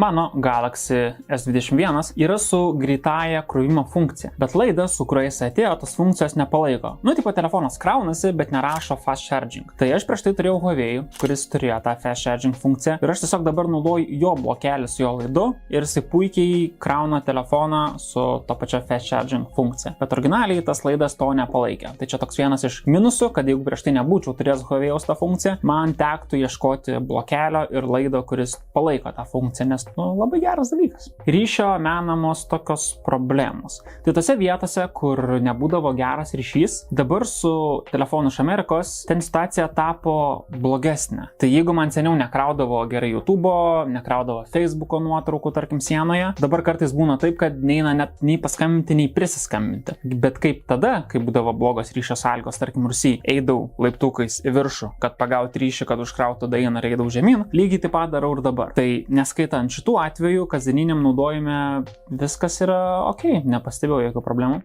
Mano Galaxy S21 yra su greitąja krovimo funkcija, bet laidas, su kuriais atėjo, tos funkcijos nepalaiko. Tipo telefonas kraunasi, bet nerašo fast charging. Tai aš prieš tai turėjau Huawei, kuris turėjo tą fast charging funkciją ir aš tiesiog dabar naudoju jo blokelį su jo laidu ir jisai puikiai krauna telefoną su to pačia fast charging funkcija. Bet originaliai tas laidas to nepalaikė. Tai čia toks vienas iš minusų, kad jeigu prieš tai nebūčiau turėjęs Huawei'aus tą funkciją, man tektų ieškoti blokelio ir laido, kuris palaiko tą funkciją, nes labai geras dalykas. Ryšio menamos tokios problemos. Tai tose vietose, kur nebūdavo geras ryšys, dabar su telefonu iš Amerikos ten situacija tapo blogesnė. Tai jeigu man seniau nekraudavo gerai YouTube'o, nekraudavo Facebook'o nuotraukų, tarkim, sienoje, dabar kartais būna taip, kad neina net nei paskambinti, nei prisiskambinti. Bet kaip tada, kai būdavo blogos ryšio sąlygos, tarkim, Rusijai, eidavau laiptukais į viršų, kad pagauti ryšį, kad užkrautų dainą ir eidavau žemyn, lygiai taip pat darau ir dabar. Tai neskaitant šitų atvejų, kasdieniniam naudojime viskas yra ok, nepastebėjau jokių problemų.